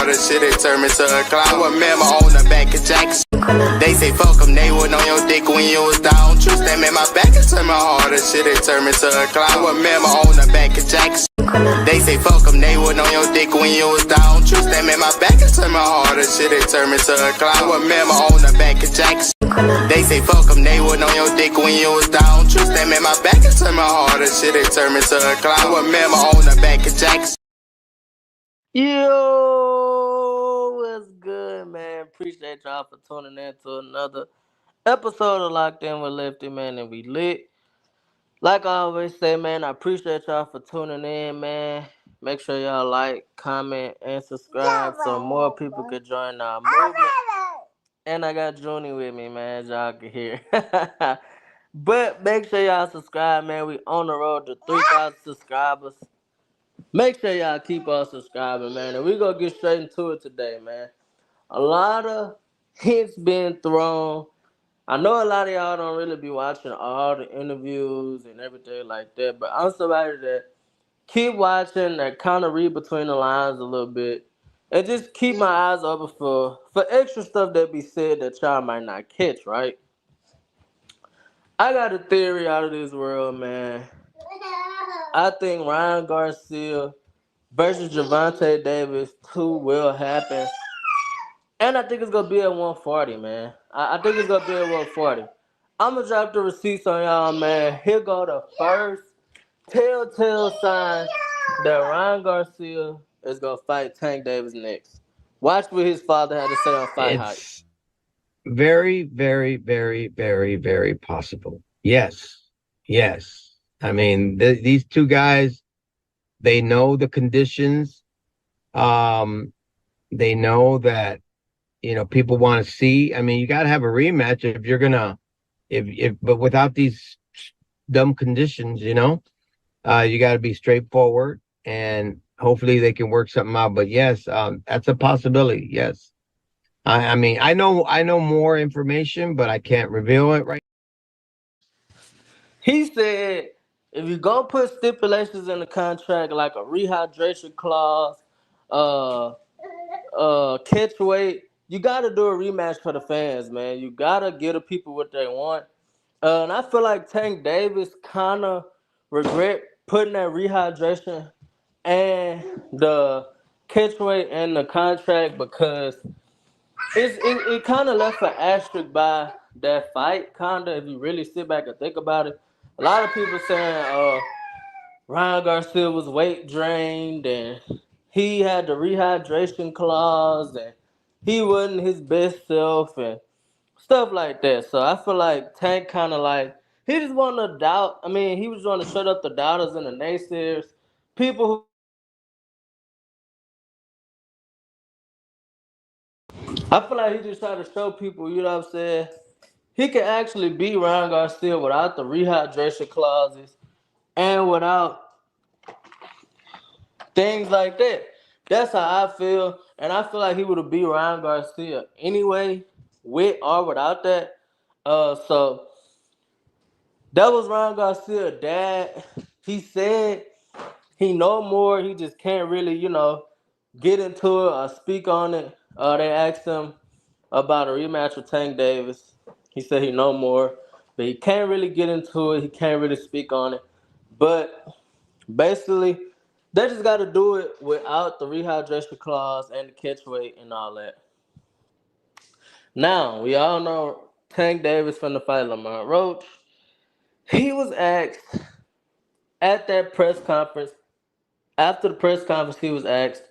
all the shit, it turned me to a clown. I remember on the back of Jackson. They say fuck them, they wasn't on your dick when you was down. Trust them in my back, it turned my heart, the shit, it turned me to a clown. I remember on the back of Jackson. They say fuck them, they wasn't on your dick when you was down. Trust them in my back, it turned my heart, the shit, it turned me to a clown. I remember on the back of Jackson. They say fuck them, they wasn't on your dick when you was down. Trust them in my back, it turned my heart, the shit, it turned me to a clown. I remember on the back of Jackson. Yo, what's good, man? Appreciate y'all for tuning in to another episode of Locked In with Lefty, man, and we lit. Like I always say, man, I appreciate y'all for tuning in, man. Make sure y'all like, comment, and subscribe so more people can join our movement. And I got Junie with me, man, as y'all can hear. But make sure y'all subscribe, man. We on the road to 3,000 subscribers. Make sure y'all keep on subscribing, man. And we're going to get straight into it today, man. A lot of hints been thrown. I know a lot of y'all don't really be watching all the interviews and everything like that, but I'm somebody that keep watching, that kind of read between the lines a little bit, and just keep my eyes open for extra stuff that be said that y'all might not catch, right? I got a theory out of this world, man. I think Ryan Garcia versus Gervonta Davis 2 will happen. And I think it's going to be at 140, man. I think it's going to be at 140. I'm going to drop the receipts on y'all, man. Here go the first telltale sign that Ryan Garcia is going to fight Tank Davis next. Watch what his father had to say on Fight Hype. It's very, very, very, very, very possible. Yes. I mean, these two guys, they know the conditions. They know that, people want to see. I mean, you got to have a rematch if you're gonna, but without these dumb conditions, you got to be straightforward, and hopefully they can work something out. But yes, that's a possibility. Yes. I mean, I know more information, but I can't reveal it right. He said, if you go put stipulations in the contract like a rehydration clause, catch weight, you gotta do a rematch for the fans, man. You gotta give the people what they want. And I feel like Tank Davis kind of regret putting that rehydration and the catch weight in the contract because it kind of left an asterisk by that fight, kind of, if you really sit back and think about it. A lot of people saying Ryan Garcia was weight drained and he had the rehydration clause and he wasn't his best self and stuff like that. So I feel like Tank kind of like, he just wanted to doubt. I mean, he was trying to shut up the doubters and the naysayers. People who, I feel like he just tried to show people, you know what I'm saying? He can actually beat Ryan Garcia without the rehydration clauses and without things like that. That's how I feel. And I feel like he would have beat Ryan Garcia anyway, with or without that. So that was Ryan Garcia's dad. He said he know more. He just can't really, get into it or speak on it. They asked him about a rematch with Tank Davis. He said he know more, but he can't really get into it. He can't really speak on it. But basically, they just got to do it without the rehydration clause and the catch weight and all that. Now, we all know Tank Davis finna fight Lamont Roach. He was asked at that press conference, after the press conference, he was asked,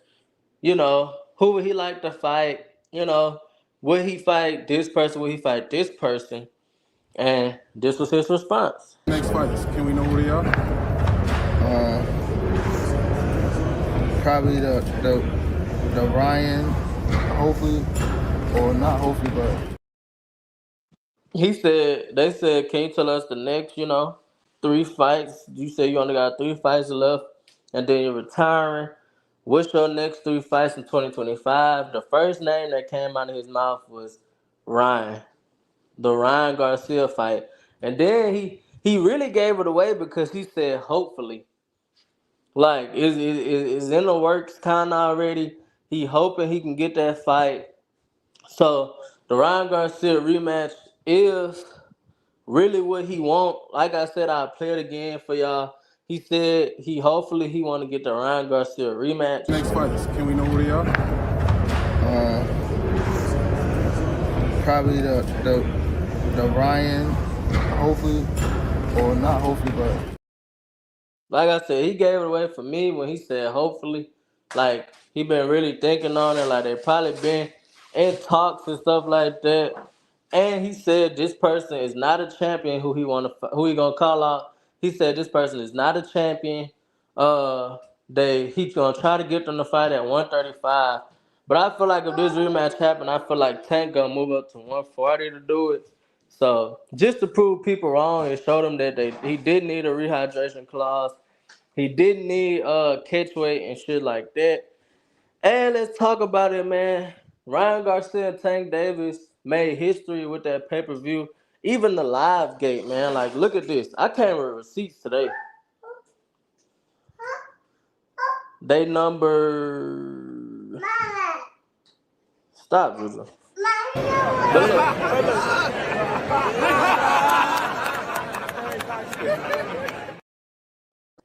who would he like to fight? Would he fight this person? Would he fight this person? And this was his response. Next fights, can we know who they are? Probably the Ryan, hopefully, or not hopefully, but They said, can you tell us the next, 3 fights? You said you only got 3 fights left, and then you're retiring. What's your next 3 fights in 2025? The first name that came out of his mouth was Ryan, the Ryan Garcia fight. And then he really gave it away because he said, hopefully. Like, is in the works kind of already. He hoping he can get that fight. So the Ryan Garcia rematch is really what he want. Like I said, I'll play it again for y'all. He said hopefully he want to get the Ryan Garcia rematch. Next fights, can we know who they are? Probably the Ryan, hopefully, or not hopefully, but Like I said, he gave it away for me when he said hopefully. Like he been really thinking on it. Like they probably been in talks and stuff like that. And he said this person is not a champion who he gonna call out. He said this person is not a champion. He's gonna try to get them to fight at 135. But I feel like if this rematch happen, I feel like Tank gonna move up to 140 to do it. So just to prove people wrong and show them that he did need a rehydration clause. He didn't need catch weight and shit like that. And let's talk about it, man. Ryan Garcia and Tank Davis made history with that pay-per-view. Even the live gate, man. Like, look at this. I came with receipts today. They number. Stop, Juju. But look.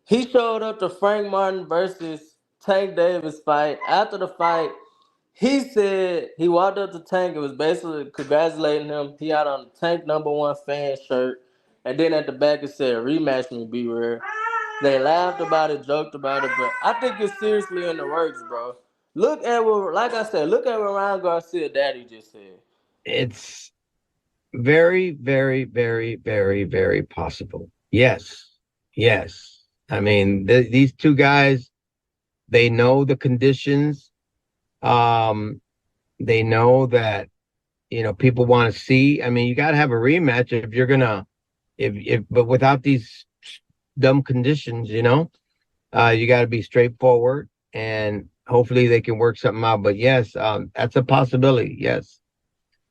He showed up to Frank Martin versus Tank Davis fight. After the fight, he said he walked up to Tank and was basically congratulating him. He had on the Tank #1 fan shirt. And then at the back it said, rematch me, be rare. They laughed about it, joked about it, but I think it's seriously in the works, bro. Look at what, like I said, look at what Ryan Garcia daddy just said. It's very, very, very, very, very possible. Yes. Yes. I mean, these two guys, they know the conditions. They know that, people want to see. I mean, you got to have a rematch if you're going to, but without these dumb conditions, you got to be straightforward and hopefully they can work something out. But yes, that's a possibility. Yes.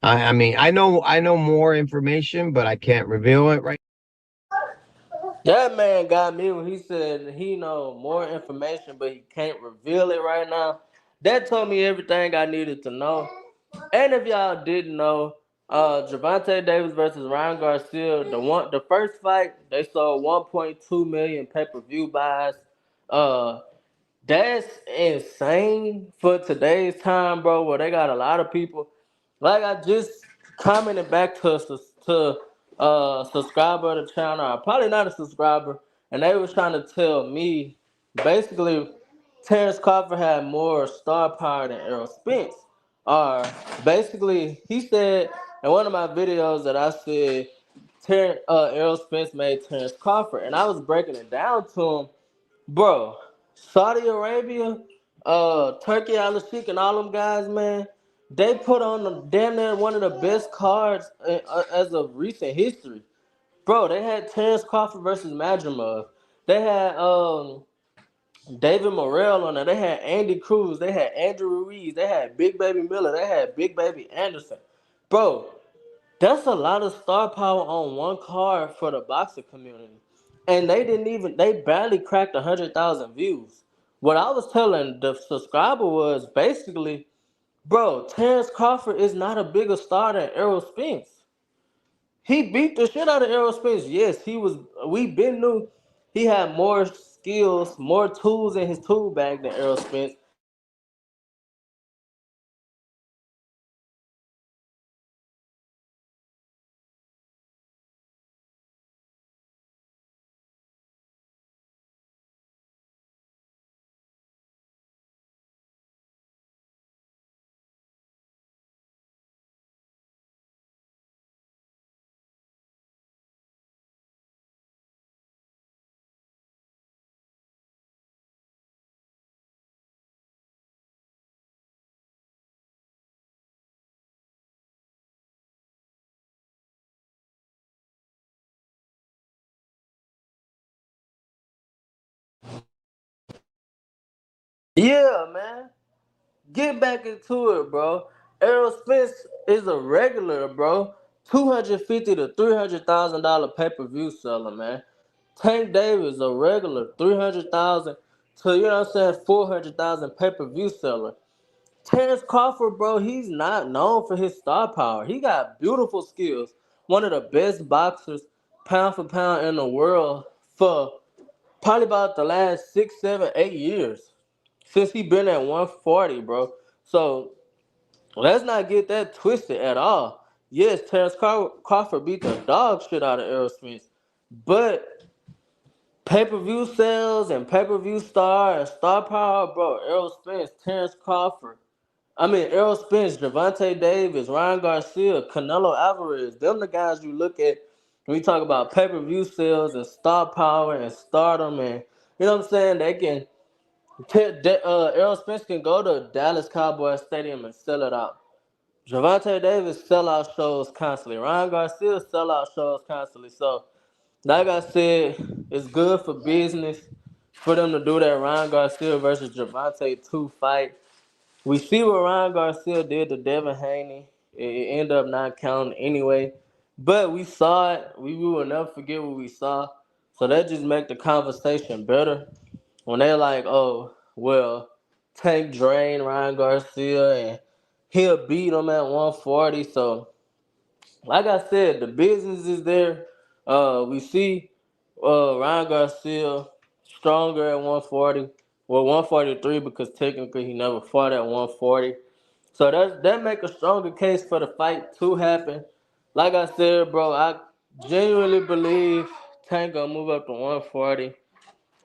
I mean, I know more information, but I can't reveal it right. That man got me when he said he know more information, but he can't reveal it right now. That told me everything I needed to know. And if y'all didn't know, Gervonta Davis versus Ryan Garcia, the first fight, they sold 1.2 million pay-per-view buys. Uh, that's insane for today's time, bro. Where they got a lot of people. Like I just commented back to subscriber of the channel, or probably not a subscriber, and they was trying to tell me basically Terrence Crawford had more star power than Errol Spence. Or basically, he said in one of my videos that I said Errol Spence made Terrence Crawford, and I was breaking it down to him. Bro, Saudi Arabia, Turkey, Al Sheikh, and all them guys, man, they put on damn near one of the best cards as of recent history. Bro, they had Terrence Crawford versus Madrimov. They had David Morrell on there. They had Andy Cruz. They had Andrew Ruiz. They had Big Baby Miller. They had Big Baby Anderson. Bro, that's a lot of star power on one card for the boxing community. And they barely cracked 100,000 views. What I was telling the subscriber was basically, bro, Terrence Crawford is not a bigger star than Errol Spence. He beat the shit out of Errol Spence. Yes, we been knew he had more skills, more tools in his tool bag than Errol Spence. Yeah, man. Get back into it, bro. Errol Spence is a regular, bro. $250 to $300,000 pay-per-view seller, man. Tank Davis a regular 300,000 to 400,000 pay-per-view seller. Terrence Crawford, bro, he's not known for his star power. He got beautiful skills. One of the best boxers, pound for pound, in the world for probably about the last 6, 7, 8 years since he been at 140, bro. So let's not get that twisted at all. Yes, Terrence Crawford beat the dog shit out of Errol Spence, but pay-per-view sales and pay-per-view star and star power, bro. Errol Spence, Terrence Crawford. Errol Spence, Gervonta Davis, Ryan Garcia, Canelo Alvarez. Them the guys you look at when you talk about pay-per-view sales and star power and stardom, and you know what I'm saying? They can. Errol Spence can go to Dallas Cowboys Stadium and sell it out. Gervonta Davis sell out shows constantly. Ryan Garcia sell out shows constantly. So, like I said, it's good for business for them to do that Ryan Garcia versus Gervonta 2 fight. We see what Ryan Garcia did to Devin Haney. It ended up not counting anyway. But we saw it. We will never forget what we saw. So that just make the conversation better. When they're like, oh, well, Tank drained Ryan Garcia and he'll beat him at 140. So, like I said, the business is there. We see Ryan Garcia stronger at 140. Well, 143 because technically he never fought at 140. So that make a stronger case for the fight to happen. Like I said, bro, I genuinely believe Tank gonna move up to 140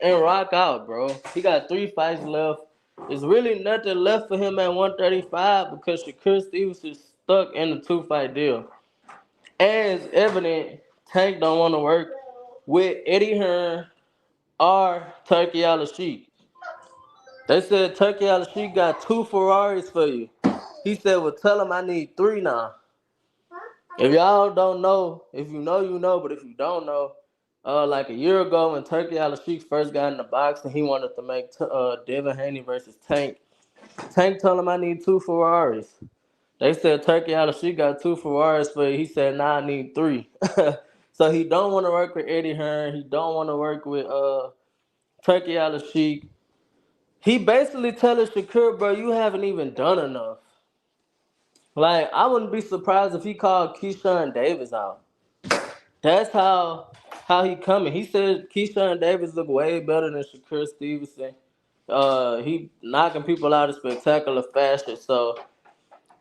and rock out, bro. He got 3 fights left. There's really nothing left for him at 135 because Shakur Stevens is stuck in the 2 fight deal. And it's evident Tank don't want to work with Eddie Hearn or Turkey Al-Sheikh. They said Turkey Al-Sheikh got 2 Ferraris for you. He said, well, tell him I need 3 now. If y'all don't know, if you know, you know, but if you don't know, like a year ago when Turkey Al-Sheikh first got in the box and he wanted to make Devin Haney versus Tank, Tank told him I need 2 Ferraris. They said Turkey Al-Sheikh got 2 Ferraris for you. He said, nah, I need 3. So he don't want to work with Eddie Hearn. He don't want to work with Turkey Al-Sheikh. He basically telling Shakur, bro, you haven't even done enough. Like, I wouldn't be surprised if he called Keyshawn Davis out. That's how he coming. He said Keyshawn Davis look way better than Shakur Stevenson. He knocking people out in spectacular fashion. So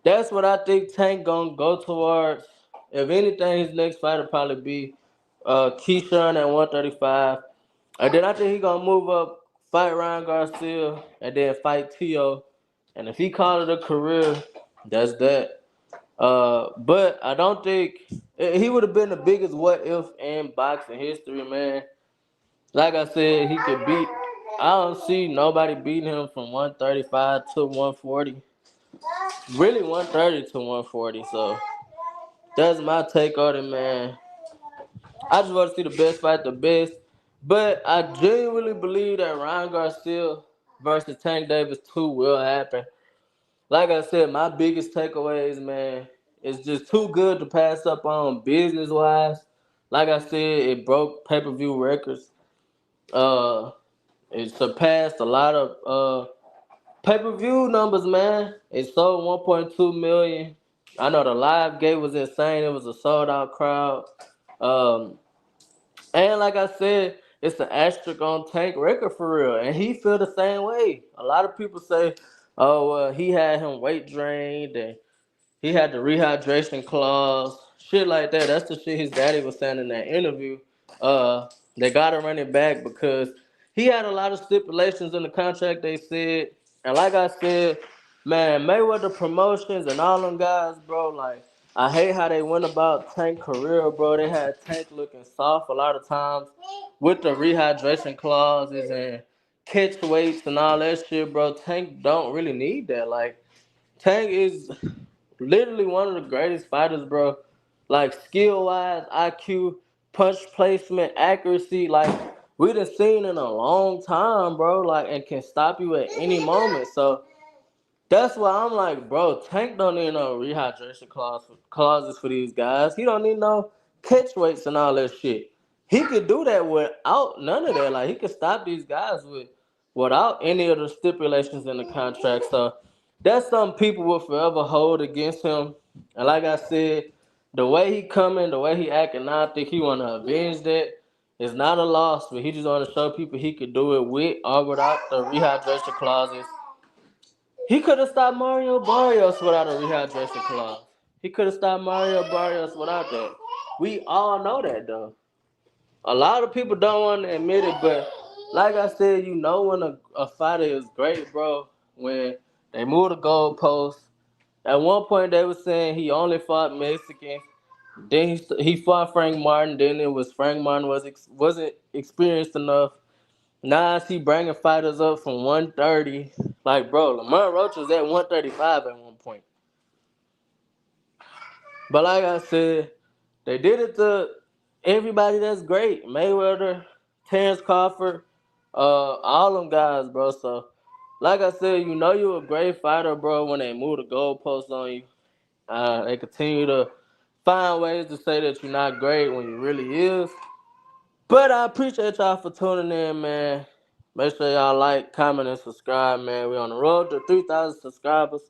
that's what I think Tank gonna go towards. If anything, his next fight will probably be Keyshawn at 135. And then I think he gonna move up, fight Ryan Garcia, and then fight Tio. And if he call it a career, that's that. But I don't think he would have been the biggest what if in boxing history, man. Like I said, he could beat. I don't see nobody beating him from 135 to 140. Really, 130 to 140. So that's my take on it, man. I just want to see the best fight the best. But I genuinely believe that Ryan Garcia versus Tank Davis 2 will happen. Like I said, my biggest takeaways, man, it's just too good to pass up on business wise. Like I said, it broke pay-per-view records. Uh, it surpassed a lot of pay-per-view numbers, man. It sold 1.2 million. I know the live gate was insane. It was a sold-out crowd. Um, and like I said, it's an asterisk on Tank record for real. And he feel the same way. A lot of people say, oh, he had him weight drained and he had the rehydration clause, shit like that. That's the shit his daddy was saying in that interview. They got to run it back because he had a lot of stipulations in the contract, they said. And like I said, man, Mayweather Promotions and all them guys, bro, like, I hate how they went about Tank career, bro. They had Tank looking soft a lot of times with the rehydration clauses and catch weights and all that shit, bro. Tank don't really need that. Like, Tank is literally one of the greatest fighters, bro. Like skill wise, IQ, punch placement, accuracy. Like we done seen in a long time, bro. Like and can stop you at any moment. So that's why I'm like, bro, Tank don't need no rehydration clauses for these guys. He don't need no catch weights and all that shit. He could do that without none of that. Like he could stop these guys without any of the stipulations in the contract. So that's something people will forever hold against him. And like I said, the way he coming, the way he acting, now I think he want to avenge that. It's not a loss, but he just want to show people he could do it with or without the rehydration clauses. He could have stopped Mario Barrios without a rehydration clause. He could have stopped Mario Barrios without that. We all know that though. A lot of people don't want to admit it, but like I said, you know when a fighter is great, bro, when they move the goalposts. At one point, they were saying he only fought Mexicans. Then he fought Frank Martin. Then it was Frank Martin wasn't experienced enough. Now I see bringing fighters up from 130. Like, bro, Lamar Roach was at 135 at one point. But like I said, they did it to everybody that's great. Mayweather, Terrence Crawford, all them guys, bro. So, like I said, you know you're a great fighter, bro, when they move the goalposts on you. They continue to find ways to say that you're not great when you really is. But I appreciate y'all for tuning in, man. Make sure y'all like, comment, and subscribe, man. We on the road to 3,000 subscribers,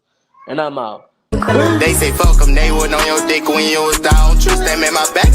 and I'm out. They say fuck them, they wasn't on your dick when you was down. Trust them in my back.